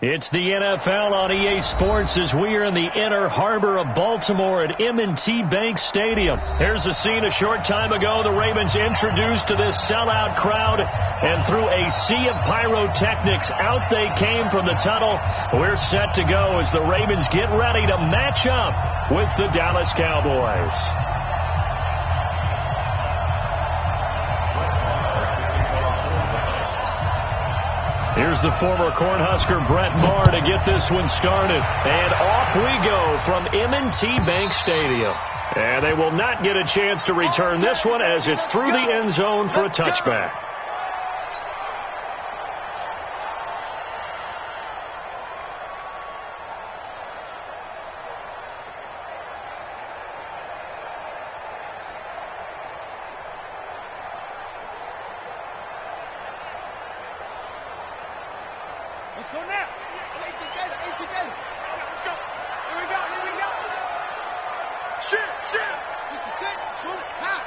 It's the NFL on EA Sports as we are in the inner harbor of Baltimore at M&T Bank Stadium. Here's a scene a short time ago. The Ravens introduced to this sellout crowd, and through a sea of pyrotechnics, out they came from the tunnel. We're set to go as the Ravens get ready to match up with the Dallas Cowboys. Here's the former Cornhusker Brett Maher to get this one started. And off we go from M&T Bank Stadium. And they will not get a chance to return this one as it's through the end zone for a touchback. Let's go now. 18 Gator. Let's go. Here we go. Shoot. 66, pull it, high.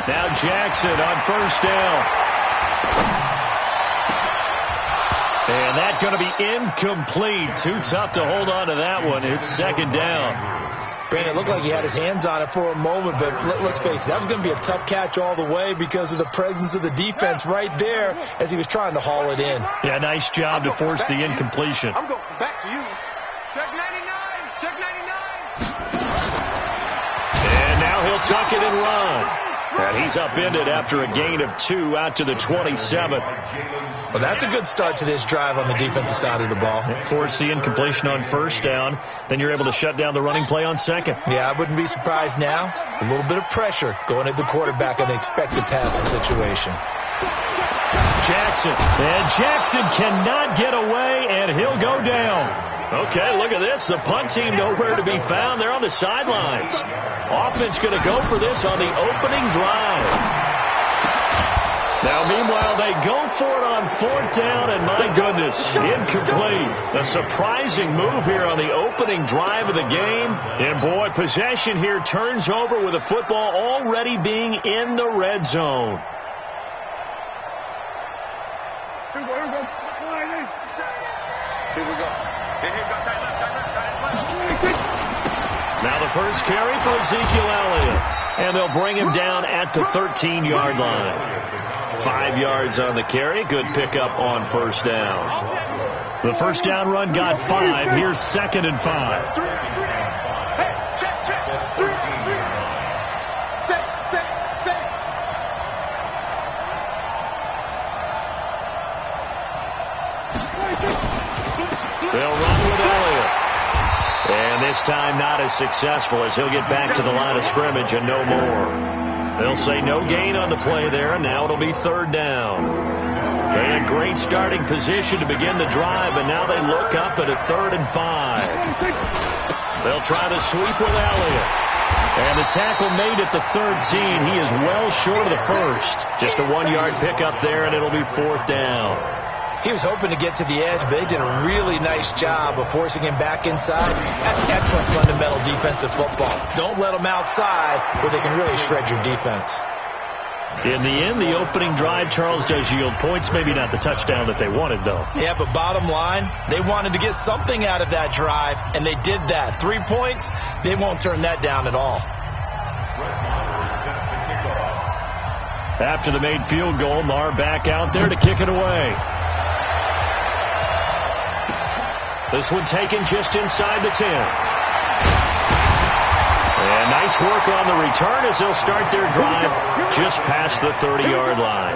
Now Jackson on first down. And that's going to be incomplete. Too tough to hold on to that one. It's second down. Brandon, it looked like he had his hands on it for a moment, but let's face it, that was going to be a tough catch all the way because of the presence of the defense right there as he was trying to haul it in. Yeah, nice job to force the incompletion. I'm going back to you. Check 99. And now he'll tuck it and run. And he's upended after a gain of 2 out to the 27. Well, that's a good start to this drive on the defensive side of the ball. Force the incompletion on first down. Then you're able to shut down the running play on second. Yeah, I wouldn't be surprised now. A little bit of pressure going at the quarterback in an expected passing situation. Jackson. And Jackson cannot get away, and he'll go down. Okay, look at this. The punt team nowhere to be found. They're on the sidelines. Offense going to go for this on the opening drive. Now, meanwhile, they go for it on fourth down, and my goodness, incomplete. A surprising move here on the opening drive of the game. And, boy, possession here turns over with the football already being in the red zone. Here we go. Now the first carry for Ezekiel Elliott. And they'll bring him down at the 13-yard line. 5 yards on the carry. Good pickup on first down. The first down run got 5. Here's 2nd and 5. They'll run with Elliott. And this time not as successful as he'll get back to the line of scrimmage and no more. They'll say no gain on the play there, and now it'll be 3rd down. They had great starting position to begin the drive, and now they look up at a 3rd and 5. They'll try to sweep with Elliott. And the tackle made at the 13. He is well short of the first. Just a 1-yard pickup there, and it'll be 4th down. He was hoping to get to the edge, but they did a really nice job of forcing him back inside. That's excellent fundamental defensive football. Don't let them outside where they can really shred your defense. In the end, the opening drive, Charles, does yield points. Maybe not the touchdown that they wanted, though. Yeah, but bottom line, they wanted to get something out of that drive, and they did that. 3 points, they won't turn that down at all. After the made field goal, Maher back out there to kick it away. This one taken just inside the 10. And nice work on the return as they'll start their drive just past the 30-yard line.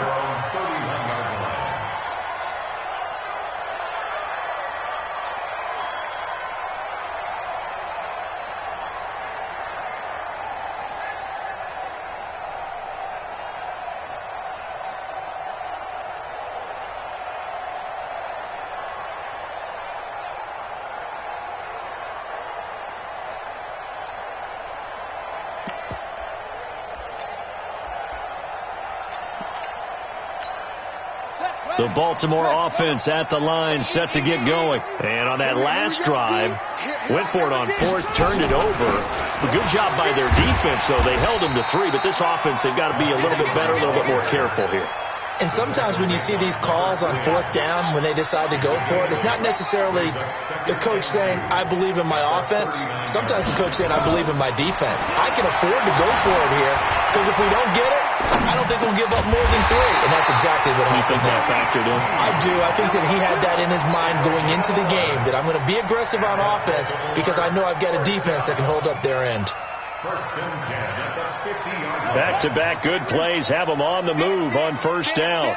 The Baltimore offense at the line, set to get going. And on that last drive, went for it on 4th, turned it over. A good job by their defense, though. They held them to 3, but this offense, they've got to be a little bit better, a little bit more careful here. And sometimes when you see these calls on fourth down, when they decide to go for it, it's not necessarily the coach saying, I believe in my offense. Sometimes the coach saying, I believe in my defense. I can afford to go for it here because if we don't get it, I don't think we'll give up more than 3. And that's exactly what I think that factored in. I do. I think that he had that in his mind going into the game, that I'm going to be aggressive on offense because I know I've got a defense that can hold up their end. Back-to-back good plays have them on the move on first down.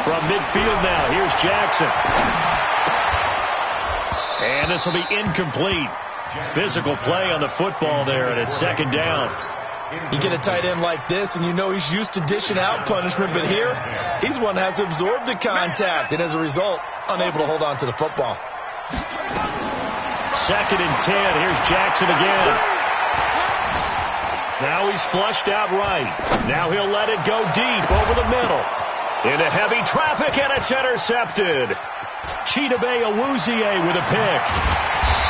From midfield now, here's Jackson. And this will be incomplete. Physical play on the football there, and it's second down. You get a tight end like this, and you know he's used to dishing out punishment, but here, he's one that has to absorb the contact, and as a result, unable to hold on to the football. Second and 10. Here's Jackson again. Now he's flushed out right. Now he'll let it go deep over the middle. Into heavy traffic, and it's intercepted. Chidobe Awuzie with a pick.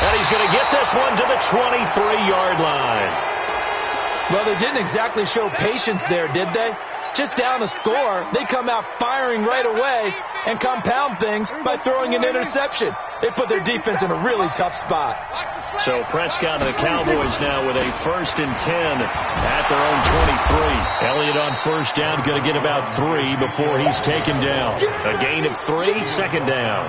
And he's going to get this one to the 23-yard line. Well, they didn't exactly show patience there, did they? Just down a score, they come out firing right away and compound things by throwing an interception. They put their defense in a really tough spot. So Prescott and the Cowboys now with a 1st and 10 at their own 23. Elliott on first down, going to get about 3 before he's taken down. A gain of 3, second down.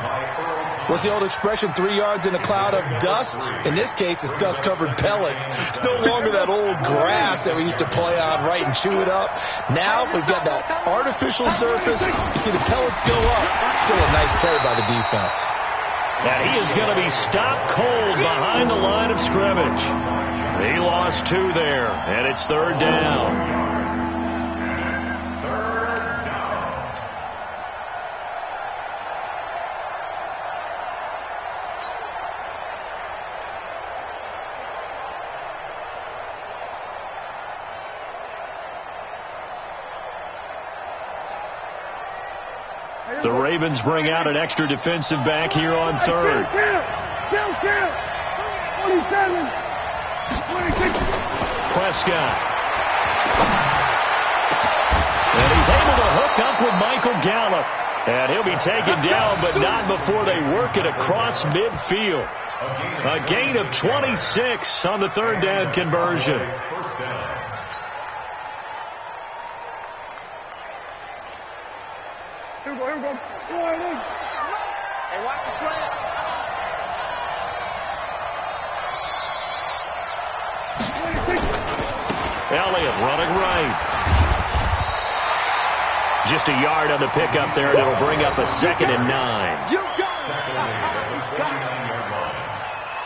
What's the old expression, 3 yards in a cloud of dust? In this case, it's dust-covered pellets. It's no longer that old grass that we used to play on, right, and chew it up. Now we've got that artificial surface. You see the pellets go up. Still a nice play by the defense. And he is going to be stopped cold behind the line of scrimmage. He lost 2 there, and it's third down. The Ravens bring out an extra defensive back here on third. Prescott. And he's able to hook up with Michael Gallup. And he'll be taken down, but not before they work it across midfield. A gain of 26 on the third down conversion. Here we go. Hey, watch the slant. Elliott running right. Just a yard on the pickup there, and it'll bring up a 2nd and 9. You got it.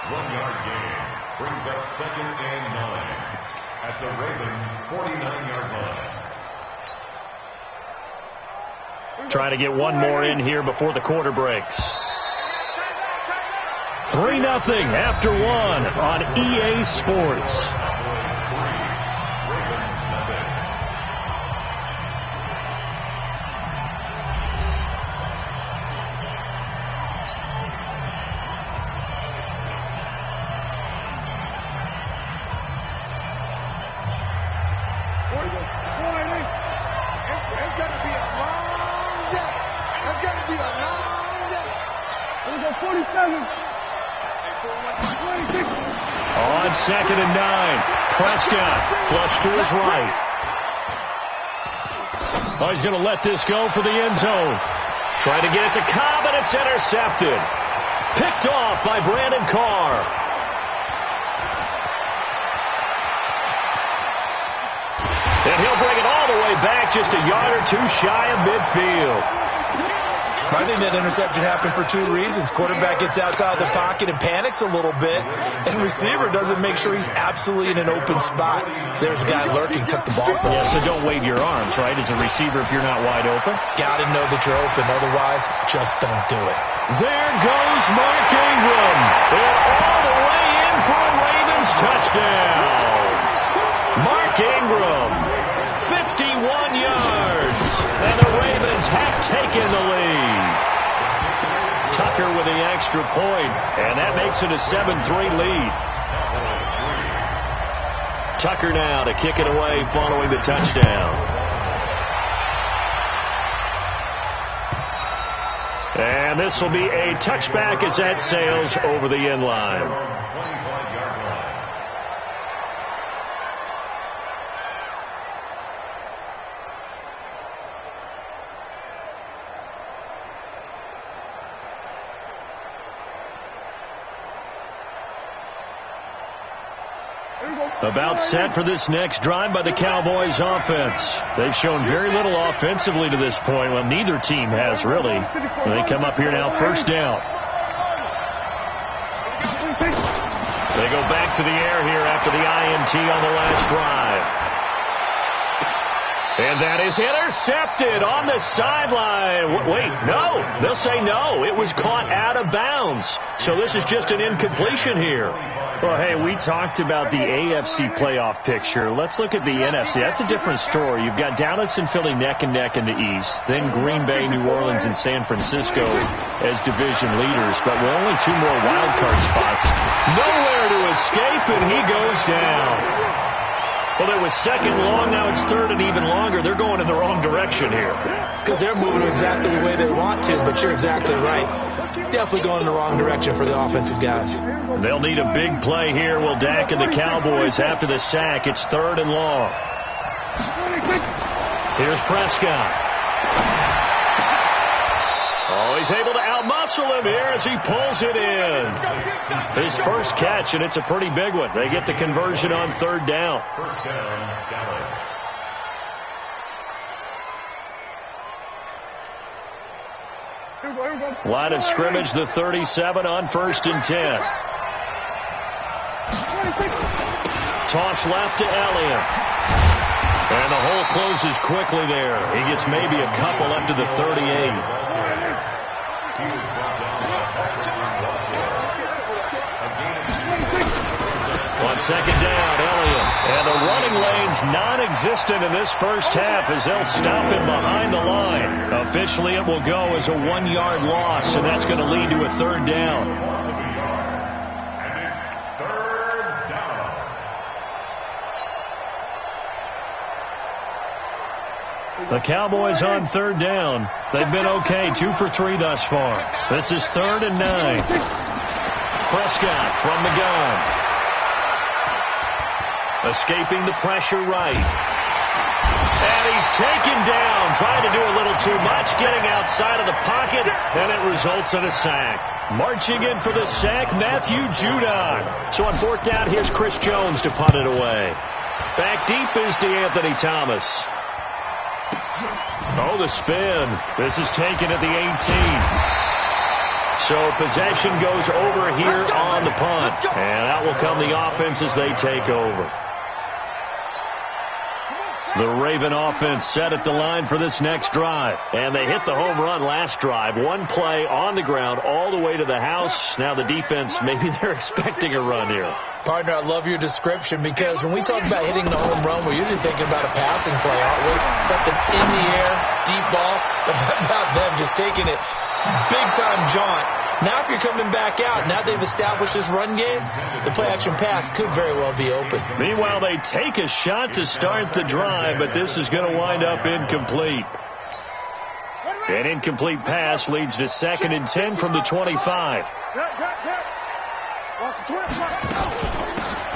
1-yard gain brings up 2nd and 9 at the Ravens' 49-yard line. Trying to get one more in here before the quarter breaks. 3-0 after 1 on EA Sports. It's going to be a long day. It's going to be a long day. Here we go, 47. 26. On 2nd and 9. Prescott flush to his right. Oh, he's going to let this go for the end zone. Trying to get it to Cobb, and it's intercepted. Picked off by Brandon Carr. And he'll bring it all the way back, just a yard or 2 shy of midfield. I think that interception happened for 2 reasons. Quarterback gets outside the pocket and panics a little bit, and receiver doesn't make sure he's absolutely in an open spot. So there's a guy lurking, took the ball from him. Yeah, so don't wave your arms, right, as a receiver if you're not wide open. Got to know that you're open. Otherwise, just don't do it. There goes Mark Ingram. They're all the way in for a Ravens touchdown. Mark Ingram, 51 yards, and the Ravens have taken the lead. Tucker with the extra point, and that makes it a 7-3 lead. Tucker now to kick it away following the touchdown. And this will be a touchback as that sails over the end line. About set for this next drive by the Cowboys offense. They've shown very little offensively to this point. Well, neither team has really. They come up here now, first down. They go back to the air here after the INT on the last drive. And that is intercepted on the sideline. Wait, no. They'll say no. It was caught out of bounds. So this is just an incompletion here. Well, hey, we talked about the AFC playoff picture. Let's look at the NFC. That's a different story. You've got Dallas and Philly neck and neck in the East. Then Green Bay, New Orleans, and San Francisco as division leaders. But with only 2 more wild card spots. Nowhere to escape, and he goes down. Well, it was second long. Now it's third and even longer. They're going in the wrong direction here. Because they're moving exactly the way they want to, but you're exactly right. Definitely going in the wrong direction for the offensive guys. They'll need a big play here. Will Dak and the Cowboys after the sack. It's third and long. Here's Prescott. Oh, he's able to outmuscle him here as he pulls it in. His first catch, and it's a pretty big one. They get the conversion on third down. First down, Dallas. Line of scrimmage, the 37 on first and 10. Toss left to Elliott. And the hole closes quickly there. He gets maybe a couple up to the 38. On second down, Elliott. And the running lane's non-existent in this first half as they'll stop him behind the line. Officially, it will go as a 1-yard loss, and that's going to lead to a third down. And it's third down. The Cowboys on third down. They've been okay, 2 for 3 thus far. This is third and 9. Prescott from the gun. Escaping the pressure right. And he's taken down, trying to do a little too much, getting outside of the pocket, and it results in a sack. Marching in for the sack, Matthew Judon. So on fourth down, here's Chris Jones to punt it away. Back deep is DeAnthony Thomas. Oh, the spin. This is taken at the 18. So possession goes over here on the punt. And out will come the offense as they take over. The Raven offense set at the line for this next drive. And they hit the home run last drive. 1 play on the ground all the way to the house. Now the defense, maybe they're expecting a run here. Partner, I love your description because when we talk about hitting the home run, we're usually thinking about a passing play, aren't we? Something in the air, deep ball. But how about them just taking it big-time jaunt? Now if you're coming back out, now they've established this run game, the play-action pass could very well be open. Meanwhile, they take a shot to start the drive, but this is going to wind up incomplete. An incomplete pass leads to 2nd and 10 from the 25.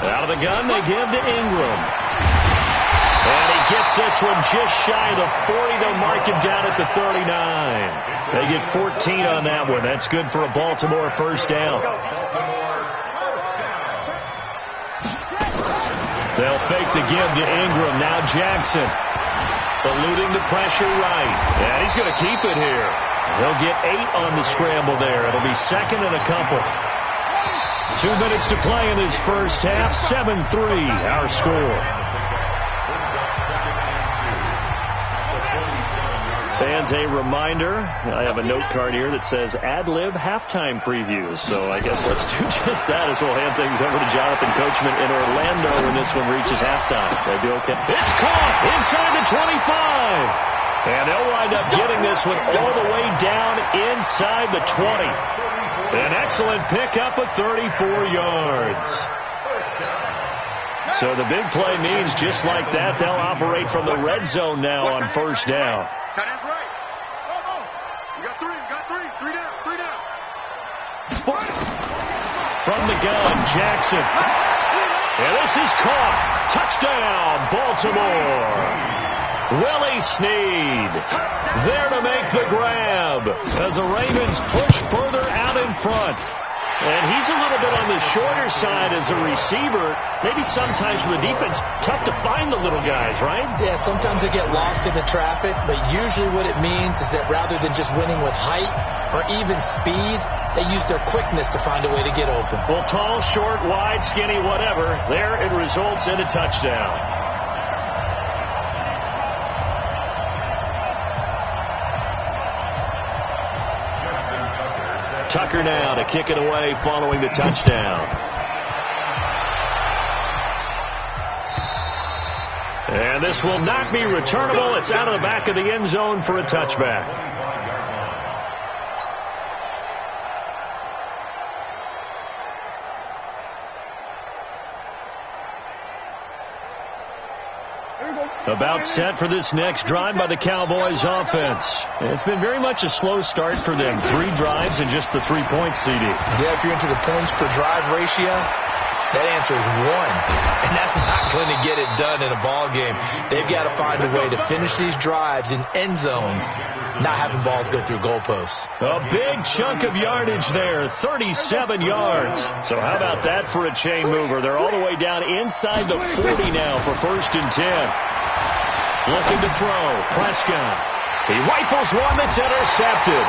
Out of the gun, they give to Ingram. And he gets this one just shy of the 40. They'll mark him down at the 39. They get 14 on that one. That's good for a Baltimore first down. They'll fake the give to Ingram. Now Jackson. Eluding the pressure right. And he's going to keep it here. He'll get 8 on the scramble there. It'll be 2nd and a couple. 2 minutes to play in this first half. 7-3 our score. Fans, a reminder, I have a note card here that says ad-lib halftime previews. So I guess let's do just that as we'll hand things over to Jonathan Coachman in Orlando when this one reaches halftime. That'd be okay. It's caught inside the 25. And they'll wind up getting this one all the way down inside the 20. An excellent pickup of 34 yards. So the big play means just like that, they'll operate from the red zone now on first down. Tight end's right. You got 3. 3 down. From the gun, Jackson. And this is caught. Touchdown, Baltimore. Willie Snead there to make the grab as the Ravens push further out in front. And he's a little bit on the shorter side as a receiver. Maybe sometimes for the defense, tough to find the little guys, right? Yeah, sometimes they get lost in the traffic, but usually what it means is that rather than just winning with height or even speed, they use their quickness to find a way to get open. Well, tall, short, wide, skinny, whatever, there it results in a touchdown. Tucker now to kick it away following the touchdown. And this will not be returnable. It's out of the back of the end zone for a touchback. About set for this next drive by the Cowboys offense. It's been very much a slow start for them. 3 drives and just the 3 points, CD. Yeah, if you're into the points per drive ratio, that answer is 1. And that's not going to get it done in a ball game. They've got to find a way to finish these drives in end zones, not having balls go through goalposts. A big chunk of yardage there, 37 yards. So how about that for a chain mover? They're all the way down inside the 40 now for 1st and 10. Looking to throw. Prescott. He rifles one that's intercepted.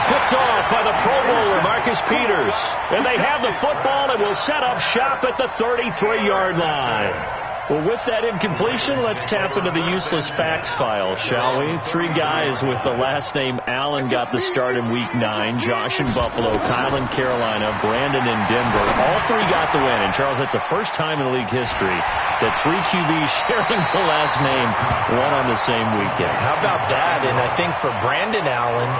Picked off by the Pro Bowler, Marcus Peters. And they have the football and will set up shop at the 33-yard line. Well, with that incompletion, let's tap into the useless facts file, shall we? 3 guys with the last name Allen got the start in Week 9. Josh in Buffalo, Kyle in Carolina, Brandon in Denver. All 3 got the win. And, Charles, that's the first time in league history that 3 QBs sharing the last name won on the same weekend. How about that? And I think for Brandon Allen,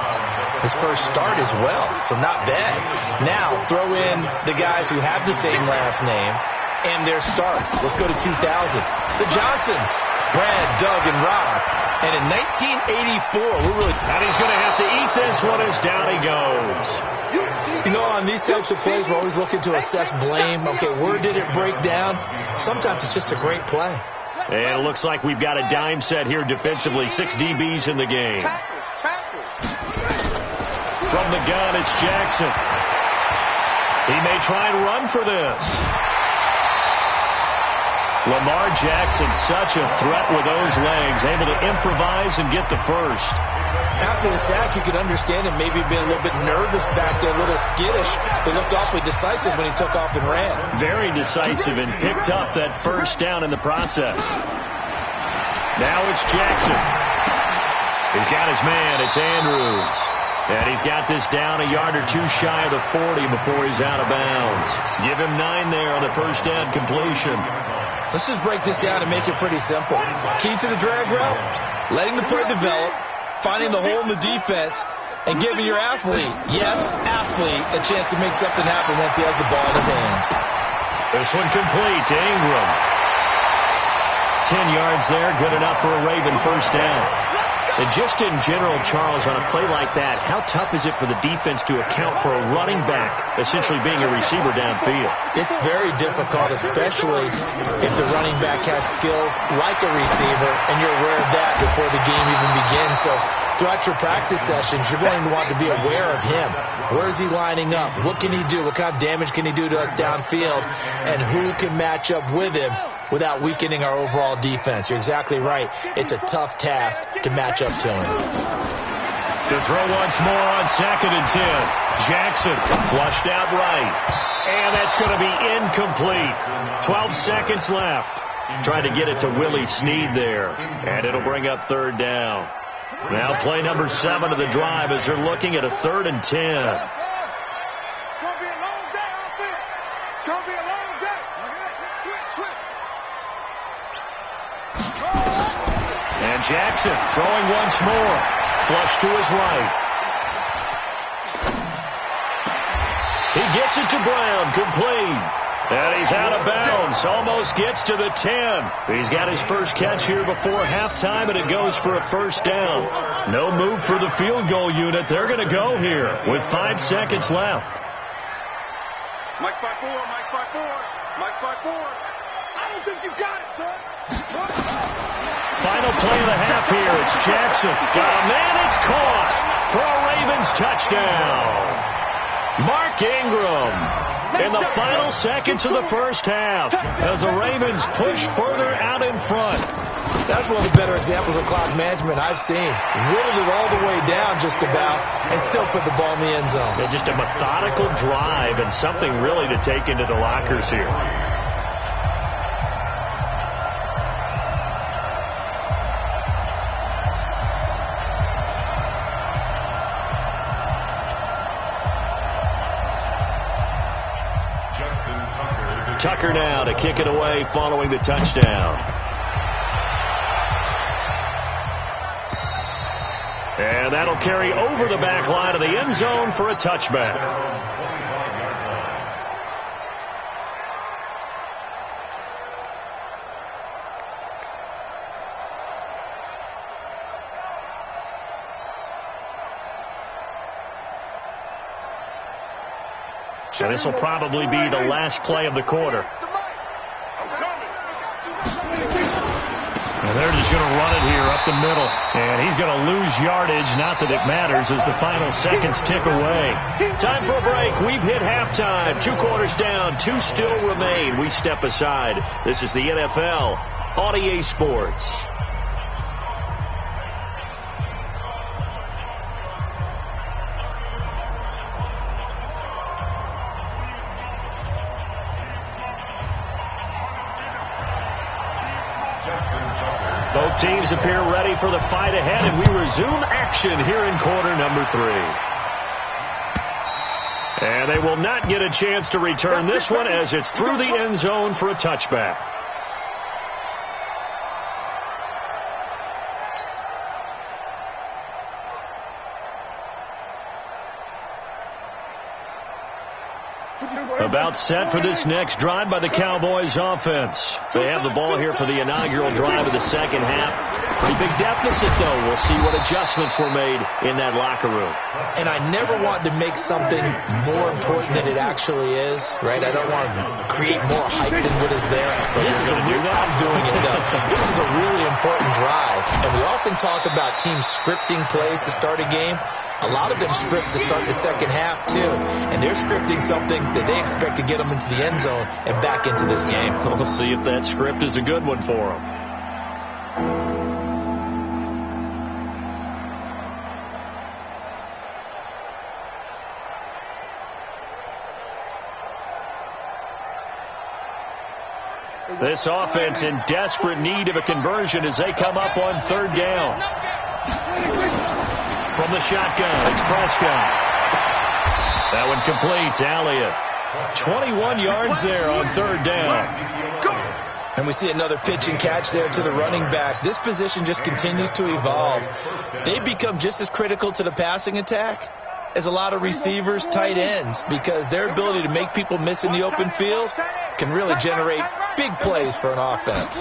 his first start as well, so not bad. Now, throw in the guys who have the same last name and their starts. Let's go to 2000. The Johnsons, Brad, Doug, and Rob. And in 1984, and he's going to have to eat this one as down he goes. You know, on these types of plays, we're always looking to assess blame. Okay, where did it break down? Sometimes it's just a great play. And it looks like we've got a dime set here defensively. 6 DBs in the game. From the gun, it's Jackson. He may try and run for this. Lamar Jackson, such a threat with those legs, able to improvise and get the first. After the sack, you could understand him maybe being a little bit nervous back there, a little skittish. He looked awfully decisive when he took off and ran. Very decisive and picked up that first down in the process. Now it's Jackson. He's got his man. It's Andrews. And he's got this down a yard or 2 shy of the 40 before he's out of bounds. Give him 9 there on the first down completion. Let's just break this down and make it pretty simple. Key to the drag route, letting the play develop, finding the hole in the defense, and giving your athlete, yes, athlete, a chance to make something happen once he has the ball in his hands. This one complete to Ingram. 10 yards there, good enough for a Raven first down. And just in general, Charles, on a play like that, how tough is it for the defense to account for a running back essentially being a receiver downfield? It's very difficult, especially if the running back has skills like a receiver, and you're aware of that before the game even begins. So throughout your practice sessions, you're going to want to be aware of him. Where is he lining up? What can he do? What kind of damage can he do to us downfield? And who can match up with him without weakening our overall defense? You're exactly right. It's a tough task to match up to him. To throw once more on 2nd and 10. Jackson flushed out right. And that's going to be incomplete. 12 seconds left. Trying to get it to Willie Snead there. And it'll bring up 3rd down. Now play number 7 of the drive as they're looking at a 3rd and 10. It's going to be a long day, offense. It's going to be a long day. Switch. And Jackson throwing once more. Flush to his right. He gets it to Brown. Complete. And he's out of bounds. Almost gets to the 10. He's got his first catch here before halftime, and it goes for a first down. No move for the field goal unit. They're going to go here with 5 seconds left. Mike's by 4, Mike's by 4, Mike's by 4. I don't think you got it, son. Final play of the half here. It's Jackson. Oh, man, it's caught for a Ravens touchdown. Mark Ingram in the final seconds of the first half as the Ravens push further out in front. That's one of the better examples of clock management I've seen. Whittled it all the way down just about and still put the ball in the end zone. Yeah, just a methodical drive and something really to take into the lockers here. Tucker now to kick it away following the touchdown. And that'll carry over the back line of the end zone for a touchback. So this will probably be the last play of the quarter. And they're just going to run it here up the middle. And he's going to lose yardage. Not that it matters as the final seconds tick away. Time for a break. We've hit halftime. 2 quarters down. 2 still remain. We step aside. This is the NFL on EA Sports. Both teams appear ready for the fight ahead, and we resume action here in quarter number 3. And they will not get a chance to return this one as it's through the end zone for a touchback. About set for this next drive by the Cowboys offense. They have the ball here for the inaugural drive of the second half. Pretty big deficit, though. We'll see what adjustments were made in that locker room. And I never want to make something more important than it actually is, right? I don't want to create more hype than what is there. This is I'm doing it, though. This is a really important drive. And we often talk about teams scripting plays to start a game. A lot of them script to start the second half, too. And they're scripting something that they expect to get them into the end zone and back into this game. We'll see if that script is a good one for them. This offense in desperate need of a conversion as they come up on third down. From the shotgun, it's Prescott. That one complete to Elliott. 21 yards there on third down. And we see another pitch and catch there to the running back. This position just continues to evolve. They become just as critical to the passing attack as a lot of receivers, tight ends, because their ability to make people miss in the open field can really generate big plays for an offense.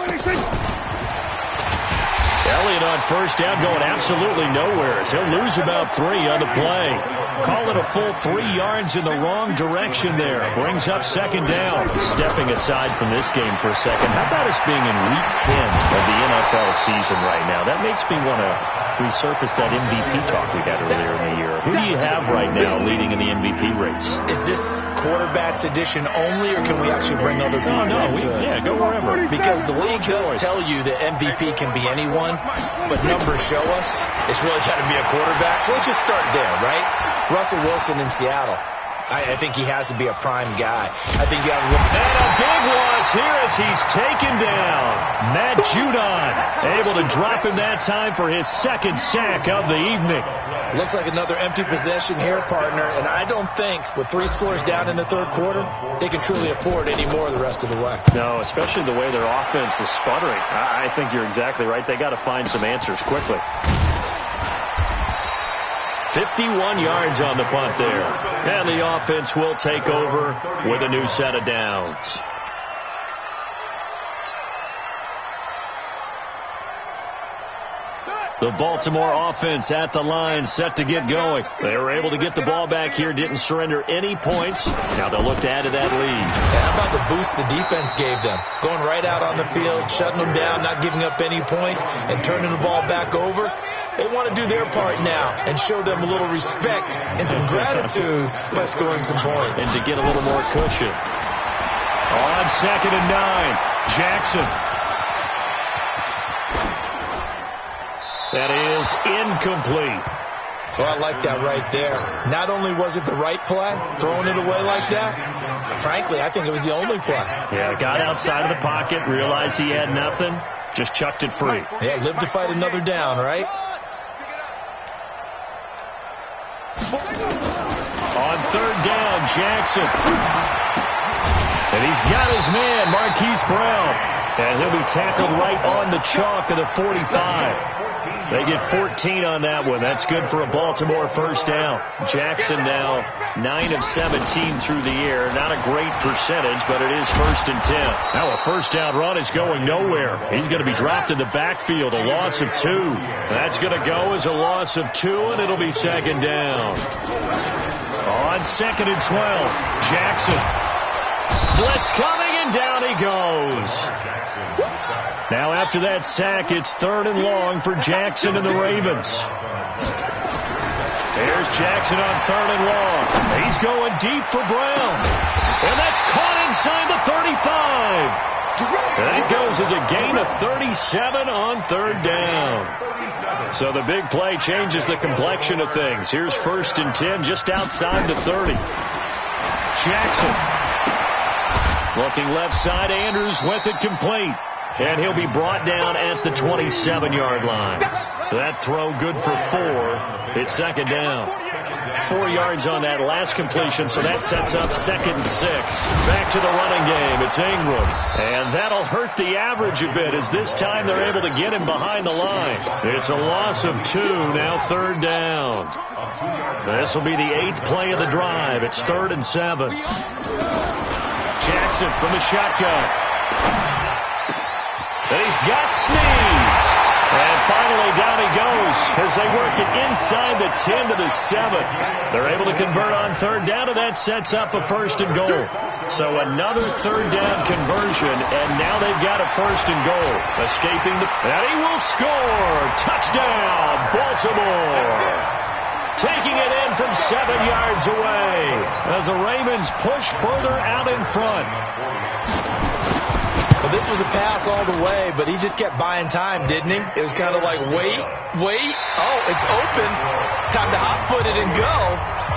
Elliott on first down going absolutely nowhere. He'll lose about 3 on the play. Call it a full 3 yards in the wrong direction there. Brings up second down. Stepping aside from this game for a second, how about us being in week 10 of the NFL season right now? That makes me want to resurface that MVP talk we had earlier in the year. Who do you have right now leading in the MVP race? Is this quarterbacks edition only, or can we actually bring other people into it? Yeah, go wherever. Because the league does tell you that MVP can be anyone, but numbers show us it's really got to be a quarterback. So let's just start there, right? Russell Wilson in Seattle. I think he has to be a prime guy. I think you have to look. And a big loss here as he's taken down. Matt Judon able to drop him that time for his second sack of the evening. Looks like another empty possession here, partner. And I don't think with 3 scores down in the third quarter, they can truly afford any more the rest of the way. No, especially the way their offense is sputtering. I think you're exactly right. They got to find some answers quickly. 51 yards on the punt there. And the offense will take over with a new set of downs. The Baltimore offense at the line, set to get going. They were able to get the ball back here, didn't surrender any points. Now they'll look to add to that lead. How about the boost the defense gave them? Going right out on the field, shutting them down, not giving up any points, and turning the ball back over. They want to do their part now and show them a little respect and some gratitude by scoring some points. And to get a little more cushion. On 2nd and 9, Jackson. That is incomplete. Well, I like that right there. Not only was it the right play, throwing it away like that, frankly, I think it was the only play. Yeah, got outside of the pocket, realized he had nothing, just chucked it free. Yeah, live to fight another down, right? On 3rd down, Jackson. And he's got his man, Marquise Brown. And he'll be tackled right on the chalk of the 45. They get 14 on that one. That's good for a Baltimore first down. Jackson now 9 of 17 through the air. Not a great percentage, but it is 1st and 10. Now a first down run is going nowhere. He's going to be dropped in the backfield, a loss of 2. That's going to go as a loss of 2, and it'll be 2nd down. On 2nd and 12, Jackson. Blitz coming, and down he goes. Now after that sack, it's 3rd and long for Jackson and the Ravens. There's Jackson on 3rd and long. He's going deep for Brown. And that's caught inside the 35. That goes as a gain of 37 on 3rd down. So the big play changes the complexion of things. Here's 1st and 10 just outside the 30. Jackson. Looking left side, Andrews with it complete. And he'll be brought down at the 27-yard line. That throw good for 4. It's 2nd down. 4 yards on that last completion, so that sets up 2nd and 6. Back to the running game. It's Ingram. And that'll hurt the average a bit, as this time they're able to get him behind the line. It's a loss of 2, now 3rd down. This will be the 8th play of the drive. It's 3rd and 7. Jackson from the shotgun. And he's got Snead. And finally down he goes as they work it inside the 10 to the 7. They're able to convert on 3rd down, and that sets up a 1st and goal. So another 3rd down conversion, and now they've got a 1st and goal. Escaping the... And he will score! Touchdown, Baltimore! Taking it in from 7 yards away as the Ravens push further out in front. Well, this was a pass all the way, but he just kept buying time, didn't he? It was kind of like, wait. Oh, it's open. Time to hot-foot it and go.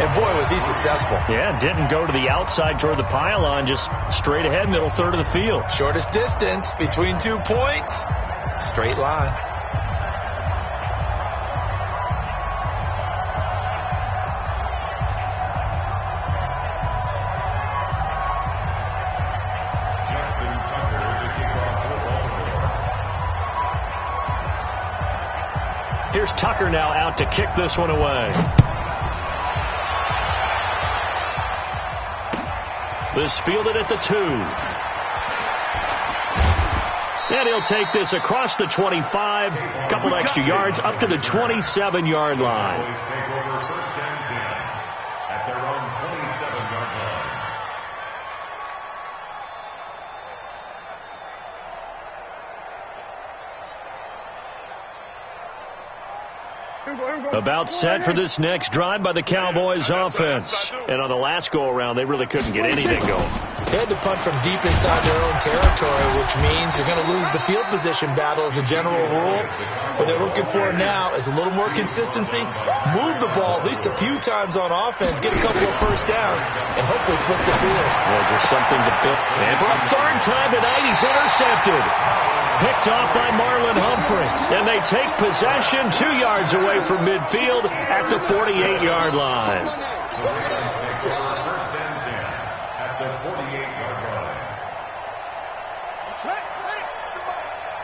And, boy, was he successful. Yeah, didn't go to the outside toward the pylon, just straight ahead, middle third of the field. Shortest distance between 2 points. Straight line. Here's Tucker now out to kick this one away. This fielded at the 2. And he'll take this across the 25, a couple extra yards up to the 27-yard line. About set for this next drive by the Cowboys offense. And on the last go-around, they really couldn't get anything going. They had to punt from deep inside their own territory, which means they're going to lose the field position battle as a general rule. What they're looking for now is a little more consistency, move the ball at least a few times on offense, get a couple of first downs, and hopefully flip the field. Well, just something to build. And for a 3rd time tonight, he's intercepted. Picked off by Marlon Humphrey. And they take possession 2 yards away from midfield at the 48-yard line.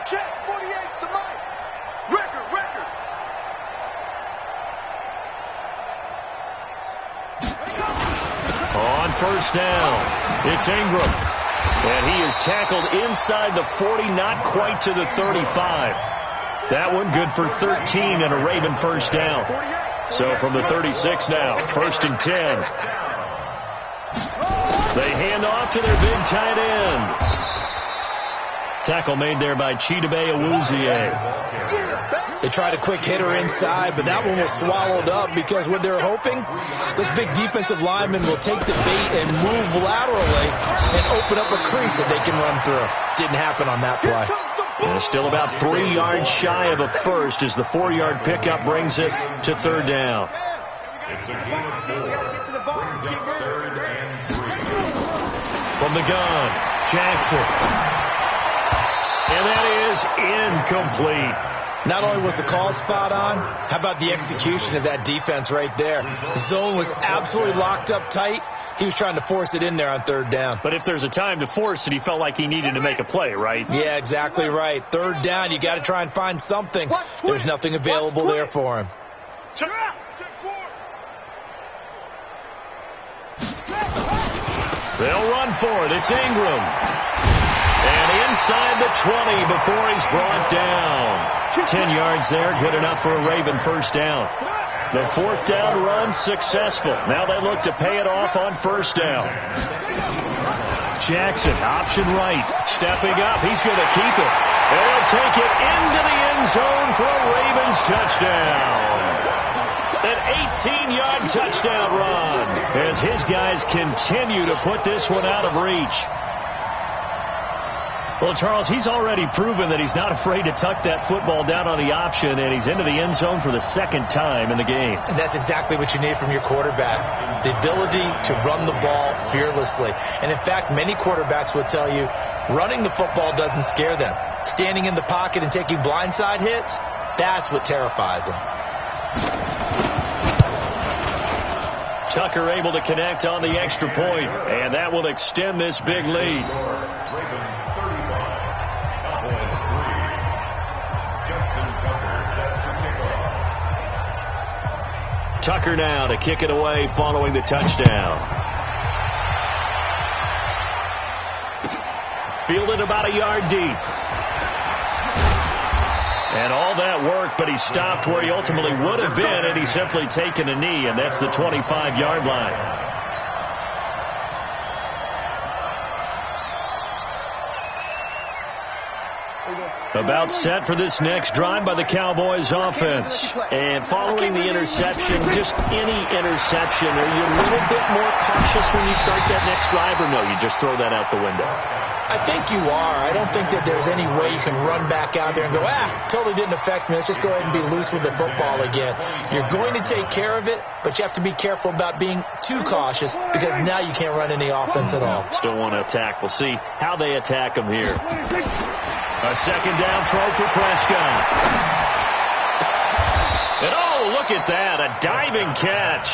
Check, 48's the mic. Record. On 1st down, it's Ingram. And he is tackled inside the 40, not quite to the 35. That one good for 13 and a Raven first down. So from the 36 now, 1st and 10. They hand off to their big tight end. Tackle made there by Chidobe Awuzie. They tried a quick hitter inside, but that one was swallowed up because what they're hoping, this big defensive lineman will take the bait and move laterally and open up a crease that they can run through. Didn't happen on that play. Still about 3 yards shy of a first as the 4-yard pickup brings it to 3rd down. It's a gain of 4. Brings up 3rd and 3. From the gun, Jackson. And that is incomplete. Not only was the call spot on, how about the execution of that defense right there? The zone was absolutely locked up tight. He was trying to force it in there on 3rd down. But if there's a time to force it, he felt like he needed to make a play, right? Yeah, exactly right. 3rd down, you got to try and find something. There's nothing available there for him. They'll run for it. It's Ingram. And inside the 20 before he's brought down. 10 yards there, good enough for a Raven first down. The 4th down run successful. Now they look to pay it off on 1st down. Jackson, option right, stepping up. He's going to keep it. And he'll take it into the end zone for a Ravens touchdown. An 18-yard touchdown run as his guys continue to put this one out of reach. Well, Charles, he's already proven that he's not afraid to tuck that football down on the option, and he's into the end zone for the 2nd time in the game. And that's exactly what you need from your quarterback, the ability to run the ball fearlessly. And, in fact, many quarterbacks will tell you running the football doesn't scare them. Standing in the pocket and taking blindside hits, that's what terrifies them. Tucker able to connect on the extra point, and that will extend this big lead. Tucker now to kick it away following the touchdown. Fielded about a yard deep. And all that work, but he stopped where he ultimately would have been had he simply taken a knee, and that's the 25-yard line. About set for this next drive by the Cowboys offense. And following the interception, just any interception, are you a little bit more cautious when you start that next drive, or no, you just throw that out the window? I think you are. I don't think that there's any way you can run back out there and go, totally didn't affect me. Let's just go ahead and be loose with the football again. You're going to take care of it, but you have to be careful about being too cautious because now you can't run any offense at all. Still want to attack. We'll see how they attack him here. A 2nd down throw for Prescott. And oh, look at that, a diving catch.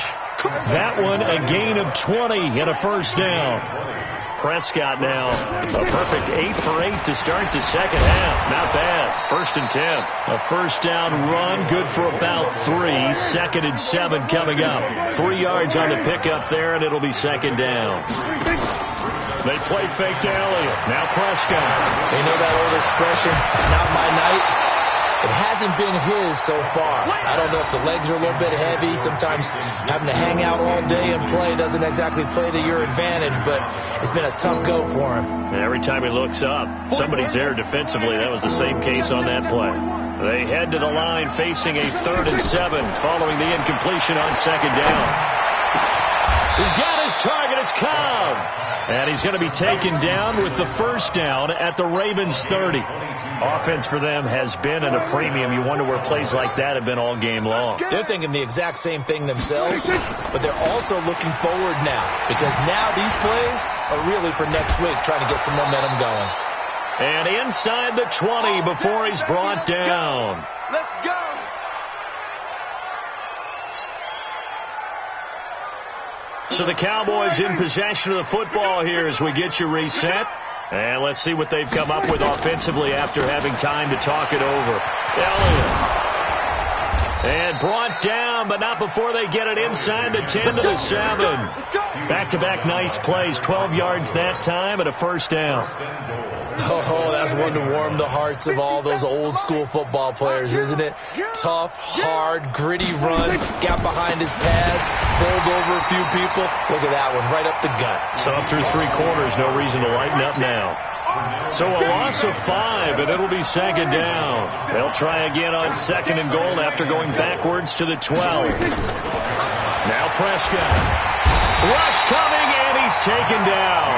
That one a gain of 20 and a first down. Prescott now a perfect 8 for 8 to start the 2nd half. Not bad. 1st and 10. A first down run, good for about 3. 2nd and 7 coming up. 3 yards on the pickup there, and it'll be 2nd down. They play fake to Elliott. Now Prescott. You know that old expression, it's not my night. It hasn't been his so far. I don't know if the legs are a little bit heavy. Sometimes having to hang out all day and play doesn't exactly play to your advantage, but it's been a tough go for him. Every time he looks up, somebody's there defensively. That was the same case on that play. They head to the line facing a 3rd and 7 following the incompletion on 2nd down. He's got his target. It's Cobb. And he's going to be taken down with the first down at the Ravens 30. Offense for them has been at a premium. You wonder where plays like that have been all game long. They're thinking the exact same thing themselves, but they're also looking forward now because now these plays are really for next week, trying to get some momentum going. And inside the 20 before he's brought down. Let's go. So the Cowboys in possession of the football here as we get you reset. And let's see what they've come up with offensively after having time to talk it over. Elliott. And brought down, but not before they get it inside the 10 to the 7. Back-to-back nice plays, 12 yards that time and a first down. Oh, that's one to warm the hearts of all those old-school football players, isn't it? Tough, hard, gritty run, got behind his pads, bowled over a few people. Look at that one, right up the gut. So up through 3 quarters, no reason to lighten up now. So a loss of 5, and it'll be second down. They'll try again on 2nd and goal after going backwards to the 12. Now Prescott. Rush coming, and he's taken down.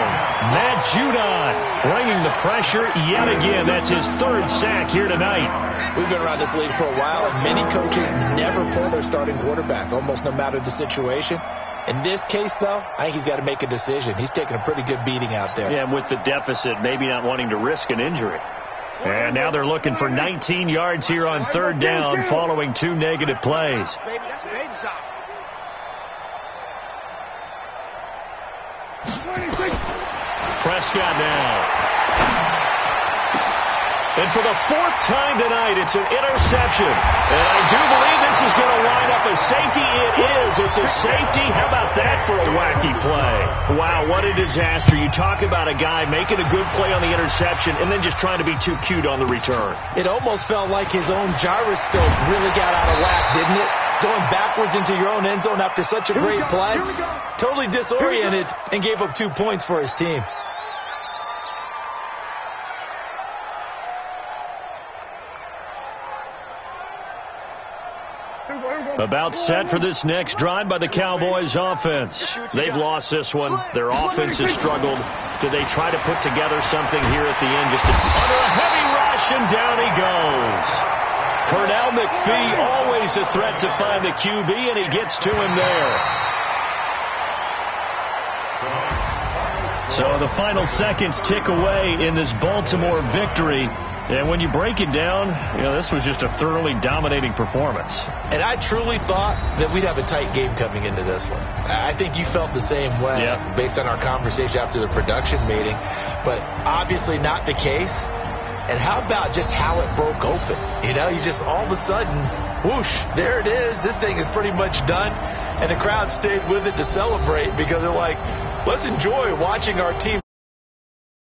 Matt Judon bringing the pressure yet again. That's his 3rd sack here tonight. We've been around this league for a while, and many coaches never pull their starting quarterback, almost no matter the situation. In this case, though, I think he's got to make a decision. He's taking a pretty good beating out there. Yeah, and with the deficit, maybe not wanting to risk an injury. And now they're looking for 19 yards here on 3rd down following 2 negative plays. Prescott now. And for the 4th time tonight, it's an interception. And I do believe this is going to wind up a safety. It is. It's a safety. How about that for a wacky play? Wow, what a disaster. You talk about a guy making a good play on the interception and then just trying to be too cute on the return. It almost felt like his own gyroscope really got out of whack, didn't it? Going backwards into your own end zone after such a great play. Totally disoriented and gave up 2 points for his team. About set for this next drive by the Cowboys offense. They've lost this one. Their offense has struggled. Do they try to put together something here at the end? Just under a heavy rush, and down he goes. Pernell McPhee, always a threat to find the QB, and he gets to him there. So the final seconds tick away in this Baltimore victory. And when you break it down, this was just a thoroughly dominating performance. And I truly thought that we'd have a tight game coming into this one. I think you felt the same way based on our conversation after the production meeting. But obviously not the case. And how about just how it broke open? You just all of a sudden, whoosh, there it is. This thing is pretty much done. And the crowd stayed with it to celebrate because they're like, let's enjoy watching our team.